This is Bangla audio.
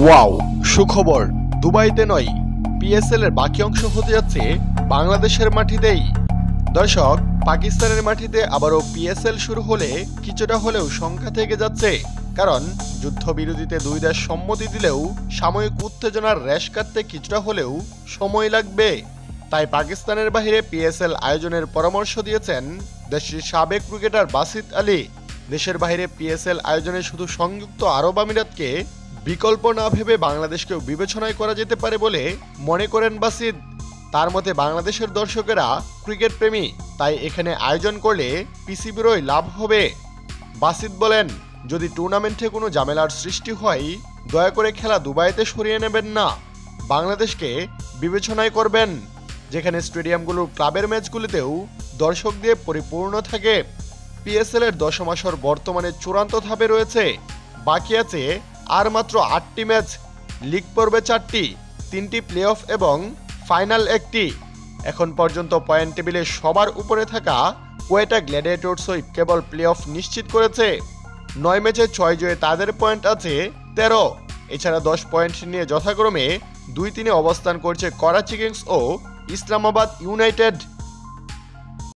ওয়াও, সুখবর! দুবাইতে নয়, পিএসএল এর বাকি অংশ হতে যাচ্ছে বাংলাদেশের মাটিতেই। দর্শক, পাকিস্তানের মাটিতে আবারও পিএসএল শুরু হলে কিছুটা হলেও শঙ্কা থেকে যাচ্ছে, কারণ যুদ্ধবিরতিতে দুই দেশ সম্মতি দিলেও সাময়িক উত্তেজনার রেশ কাটতে কিছুটা হলেও সময় লাগবে। তাই পাকিস্তানের বাইরে পিএসএল আয়োজনের পরামর্শ দিয়েছেন দেশটির সাবেক ক্রিকেটার বাসিত আলী। দেশের বাইরে পিএসএল আয়োজনে শুধু সংযুক্ত আরব আমিরাতকে বিকল্প না ভেবে বাংলাদেশকেও বিবেচনায় করা যেতে পারে বলে মনে করেন বাসিত। তার মতে বাংলাদেশের দর্শকেরা ক্রিকেট প্রেমী, তাই এখানে আয়োজন করলে পিসিবিরই লাভ হবে। বাসিত বলেন, যদি টুর্নামেন্টে কোনো ঝামেলার সৃষ্টি হয় দয়া করে খেলা দুবাইতে সরিয়ে নেবেন না, বাংলাদেশকে বিবেচনায় করবেন, যেখানে স্টেডিয়ামগুলোর ক্লাবের ম্যাচগুলিতেও দর্শক দিয়ে পরিপূর্ণ থাকে। পিএসএল এর দশম আসর বর্তমানে চূড়ান্ত ধাপে রয়েছে। বাকি আছে আর মাত্র 8টি ম্যাচ, লিগ পর্বে 4টি, 3টি প্লে অফ এবং ফাইনাল 1টি। এখন পর্যন্ত পয়েন্ট টেবিলে সবার উপরে থাকা কোয়েটা গ্ল্যাডিয়েটর্সই কেবল প্লে অফ নিশ্চিত করেছে। 9 ম্যাচে 6 জয়ে তাদের পয়েন্ট আছে 13। এছাড়া 10 পয়েন্ট নিয়ে যথাক্রমে 2-3 অবস্থান করছে করাচি কিংস ও ইসলামাবাদ ইউনাইটেড।